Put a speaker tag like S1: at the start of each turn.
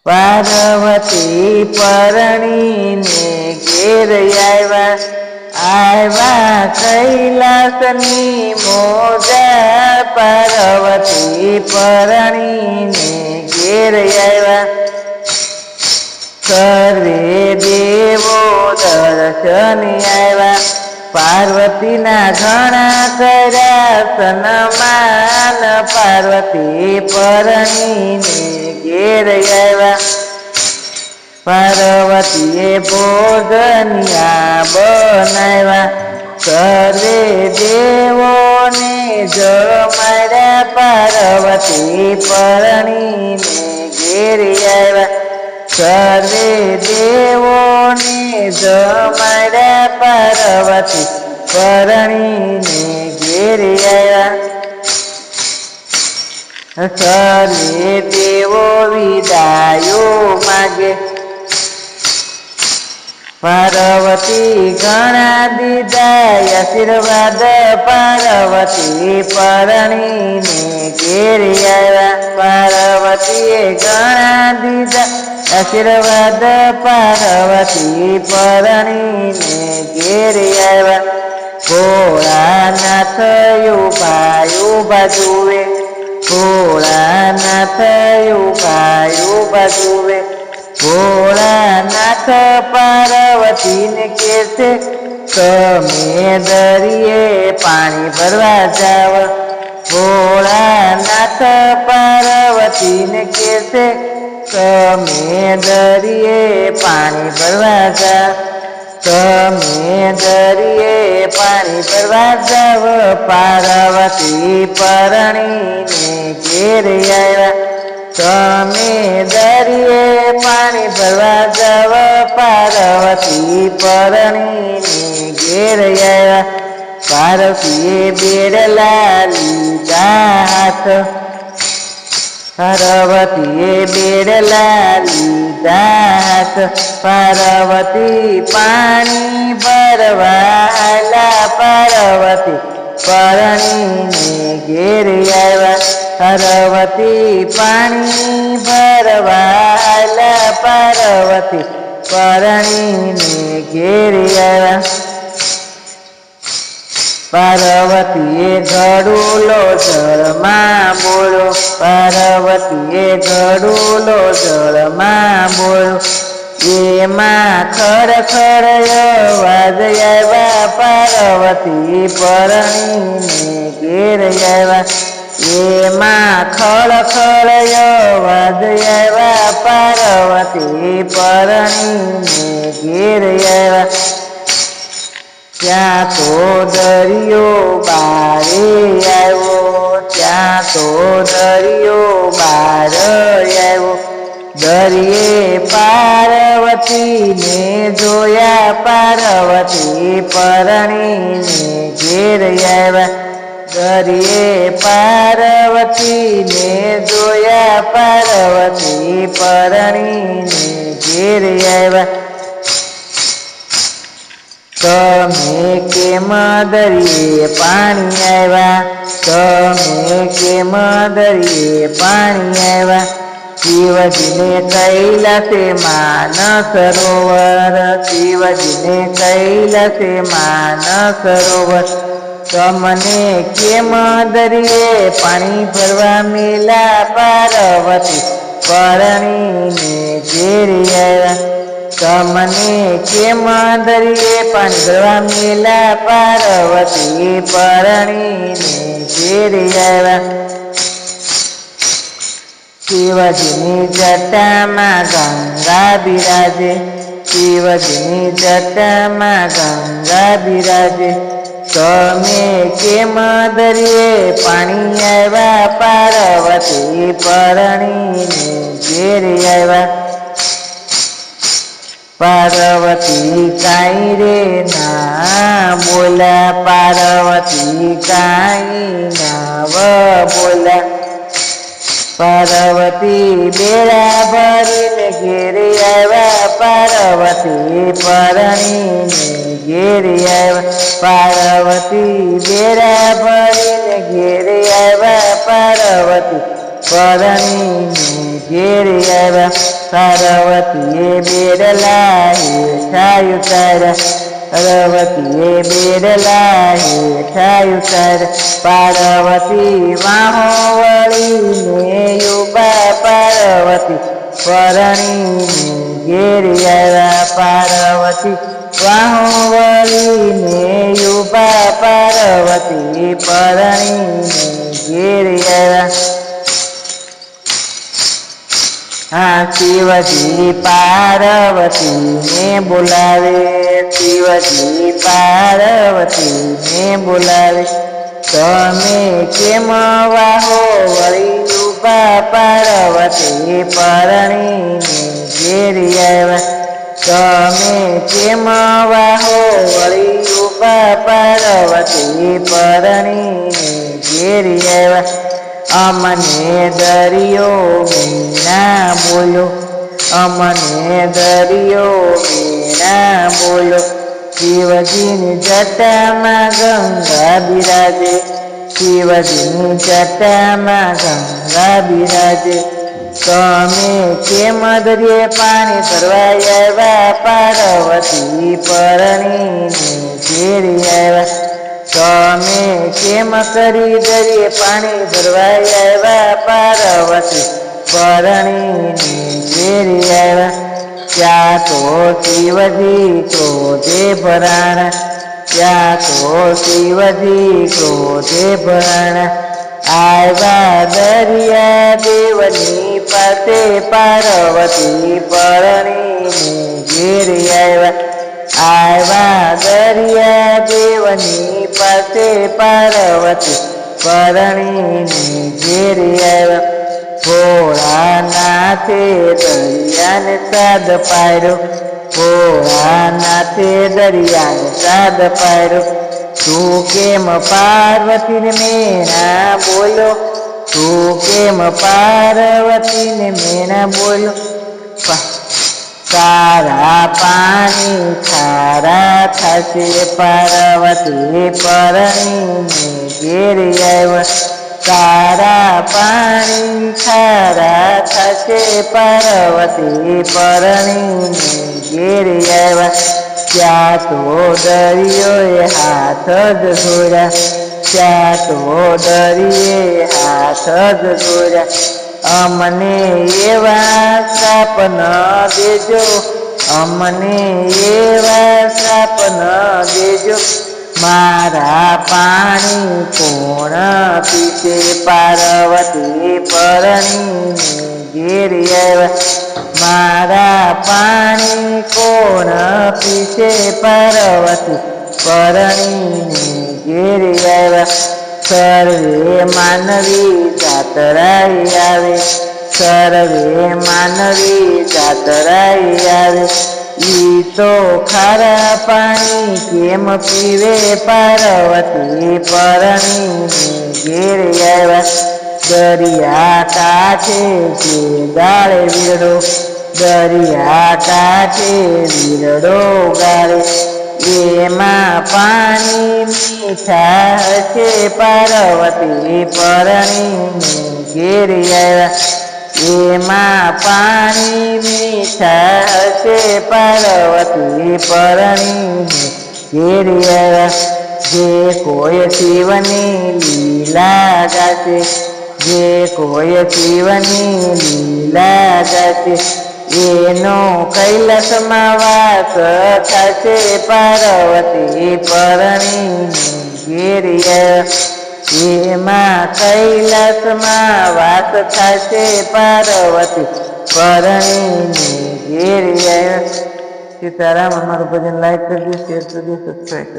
S1: પાર્વતી પરણીને ઘેર આવ્યા કૈલાસની મોજા પાર્વતી પરણીને ઘેર આવ્યા સર્વે દેવો દર્શન આવ્યા પાર્વતીના ઘણા કર્યા સન્માન પાર્વતી પરણીને ઘેર આવ્યા પાર્વતીએ ભોજનિયા બનાવ્યા સર્વે દેવોને જમાડ્યા પાર્વતી પરણીને ઘેર આવ્યા સર્વે દેવોને જમાડ્યા પાર્વતી પરણીને ઘેર આવ્યા સર્વે દેવો વિદાયો માગે પાર્વતી ઘણા દીધા આશીર્વાદ પાર્વતી પરણીને ઘેર આવ્યા પાર્વતીએ ઘણા દીધા આશીર્વાદ પાર્વતી પરણીને ઘેર આવ્યા ભોળાનાથ ઉભા જુએ ભોળાનાથ ઉભા જુએ ભોળાનાથ પાર્વતીને કહે છે તમે દરિયે પાણી ભરવા જાવ ભોળાનાથ પાર્વતીને કહે છે તમે દરિયે પાણી ભરવા જાવ તમે દરિયે પાણી ભરવા જાવ પાર્વતી પરણીને ઘેર આવ્યા તમે દરિયે પાણી ભરવા જાવ પાર્વતી પરણીને ઘેર આવ્યા પાર્વતીએ બેડલા લીધા હાથ પાર્વતીએ બેડલા લીધા હાથ પાર્વતી પાણી ભરવા આલા પાર્વતી પરણીને ઘેર આવ્યા પાર્વતી પાણી ભરવા આલા પાર્વતી પરણીને ઘેર આવ્યા પાર્વતીએ ઘડુલો જળમાં બોલો પાર્વતીએ ઘડુલો જળમાં બોલો એમાં ખડખડ અવાજ આવ્યા પાર્વતી પરણીને ઘેર આવ્યા એમાં ખડખડ અવાજ આવ્યા પાર્વતી પરણીને ઘેર આવ્યા ત્યાં તો દરિયો બારે આવ્યો ત્યાં તો દરિયો બાર આવ્યો દરિયે પાર્વતીને જોયા પાર્વતી પરણીને ઘેર આવ્યા દરિયે પાર્વતીને જોયા પાર્વતી પરણીને ઘેર આવ્યા તમે કેમ દરિયે પાણી આવ્યા તમે કેમ દરિયે પાણી આવ્યા શિવજીને કૈલાસે માન સરોવર શિવજીને કૈલાસે માન સરોવર તમને કેમ દરિયે પાણી ભરવા મેલા પાર્વતી પરણીને ઘેર આવ્યા તમને કેમ દરિયે પાણી ભરવા મેલા પાર્વતી પરણીને ઘેર આવ્યા શિવજીની જટામાં ગંગા બિરાજે શિવજીની જટામાં ગંગા બિરાજે તમે કેમ દરિયે પાણી આવ્યા પાર્વતી પરણીને ઘેર આવ્યા પાર્વતી કાંઈ રે ના બોલ્યા પાર્વતી કાંઈ ના બોલ્યા પાર્વતી બેડા ભરીને ઘેર આવ્યા પાર્વતી પરણીને ઘેર આવ્યા પાર્વતી બેડા ભરીને ઘેર આવ્યા પાર્વતી પરણીને ઘેર આવ્યા પાર્વતીએ બેડલા હેઠા ઉતાર્યા પાર્વતીએ બેડલા હેઠા ઉતાર્યા પાર્વતી વાહો વળીને યુબા પાર્વતી પરણીને ઘેરી આવ્યા પાર્વતી વાહો વળીને યુબા પાર્વતી પરણીને ઘેરી આવ્યા હા શિવજી પાર્વતીને બોલાવે શિવજી પાર્વતીને બોલાવે તમે કેમ વાહો વળી ઉભા પાર્વતી પરણીને ઘેરી આવ્યા તમે કેમ વાહો વળી ઉભા પાર્વતી પરણીને ઘેરી આવ્યા અમને દરિયો મીના બોલો અમને દરિયો મીના બોલો શિવજીની જટામાં ગંગા બિરાજે શિવજીની જટામાં ગંગા બિરાજે તમે કેમ દરિયે પાણી ભરવા આવ્યા પાર્વતી પરણીને ઘેરી આવ્યા તમે કેમ કરી દરિયે પાણી ભરવા આવ્યા પાર્વતી પરણીને ઘેરી આવ્યા ત્યાં તો શિવજી ક્રોધે ભરાણા ત્યાં તો શિવજી ક્રોધે ભરાણા આવ્યા દરિયા દેવની પાસે પાર્વતી પરણીને ઘેરી આવ્યા દરિયા દેવની પાસે પાર્વતી પરણીને ઘેરી આવ્યા ભોળાનાથે દરિયાને સાદ પાડ્યો ભોળાનાથે દરિયાને સાદ પાડ્યો તું કેમ પાર્વતીને મેણા બોલો તું કેમ પાર્વતીને મેણા બોલો તારા પાણી ખારા થશે પાર્વતી પરણીને ઘેરી આવ્યા તારા પાણી ખારા થશે પાર્વતી પરણીને ઘેરી આવ્યા ત્યાં તો દરિયોએ હાથ જ જોડ્યા ત્યાં તો દરિયે હાથ જ જોડ્યા અમને એવા શ્રાપ ન દેજો અમને એવા શ્રાપ ન દેજો મારા પાણી કોણ પીશે પાર્વતી પરણીને ઘેરી આવ્યા મારા પાણી કોણ પીશે પાર્વતી પરણીને ઘેરી આવ્યા સર્વે માનવી જાતરાઈ આવે સર્વે માનવી જાતરાઈ આવે ઈ તો ખારા પાણી કેમ પીવે પાર્વતી પરણીને ઘેરી આવ્યા દરિયા કાંઠે જે ગાળે વીરડો દરિયા કાંઠે વીરડો ગાળે એમાં પાણી મીઠા હશે પાર્વતી પરણીને ઘેરી આવ્યા એમાં પાણી મીઠા હશે પાર્વતી પરણીને ઘેરી આવ્યા જે કોઈ શિવની લીલા ગાશે જે કોઈ શિવની લીલા ગાશે એનો કૈલાસમાં વાસ થશે પાર્વતી પરણીને ઘેરી આવ્યા એમાં કૈલાસમાં વાસ થશે પાર્વતી પરણીને ઘેરી આવ્યા સીતારામ અમારું ભજન લાઈક કરજો શેર કરજો સબસ્ક્રાઈબ કરજો